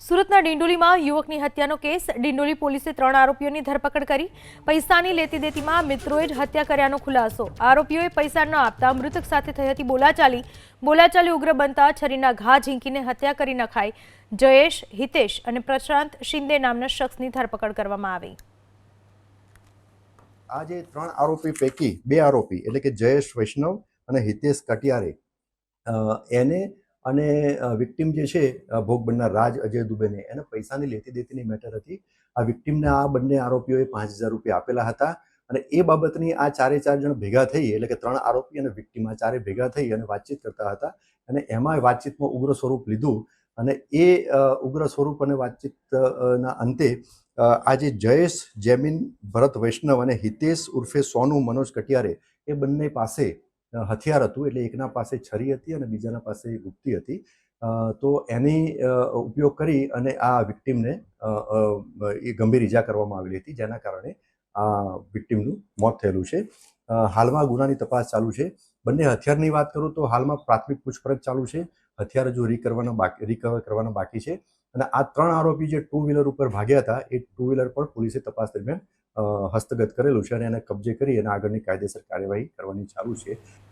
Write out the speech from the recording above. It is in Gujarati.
સુરતના ડિંડોલીમાં યુવકની હત્યાનો કેસ। ડિંડોલી પોલીસે 3 આરોપીઓની ધરપકડ કરી। પૈસાની લેતી દેતીમાં મિત્રોએ જ હત્યા કર્યાનો ખુલાસો। આરોપીઓએ પૈસા ન આપતા મૃતક સાથે થઈ હતી બોલાચાલી ઉગ્ર બનતા છરીના ઘા ઝીંકીને હત્યા કરી નખાઈ। જયેશ, હિતેશ અને પ્રશાંત શિંદે નામના શખ્સની ધરપકડ કરવામાં આવી। આ જે 3 આરોપી પૈકી 2 આરોપી એટલે કે જયેશ વૈષ્ણવ અને હિતેશ કટિયારે એને અને વિક્ટિમ જે છે ભોગ બનનાર રાજ અજય દુબેને એને પૈસાની લેતી દેતીની મેટર હતી। આ વિક્ટિમને આ બંને આરોપીઓએ 5000 રૂપિયા આપેલા હતા અને એ બાબતની આ ચારે ચાર જણ ભેગા થઈ એટલે કે 3 આરોપી અને વિક્ટિમ આ ચારે ભેગા થઈ અને વાતચીત કરતા હતા અને એમાં વાતચીતમાં ઉગ્ર સ્વરૂપ લીધું અને એ ઉગ્ર સ્વરૂપ અને વાતચીતના અંતે આજે જયેશ જેમિન ભરત વૈષ્ણવ અને હિતેશ ઉર્ફે સોનુ મનોજ કટિયારે એ બંને પાસે હથિયાર હતું એટલે એકના પાસે છરી હતી અને બીજાના પાસે ગુપ્તી હતી। તો એની ઉપયોગ કરી અને આ વિક્ટિમને એ ગંભીર ઈજા કરવામાં આવેલી હતી જેના કારણે આ વિક્ટિમનું મોત થયેલું છે। હાલમાં ગુનાની તપાસ ચાલુ છે। બંને હથિયારની વાત કરું તો હાલમાં પ્રાથમિક પૂછપરછ ચાલુ છે। હથિયાર હજુ રિકવર કરવાના બાકી છે અને આ 3 આરોપી જે 2 વ્હીલર ઉપર ભાગ્યા હતા એ 2 વ્હીલર પર પોલીસે તપાસ દરમિયાન હસ્તગત કરેલું છે અને એને કબજે કરી અને આગળની કાયદેસર કાર્યવાહી કરવાની ચાલુ છે।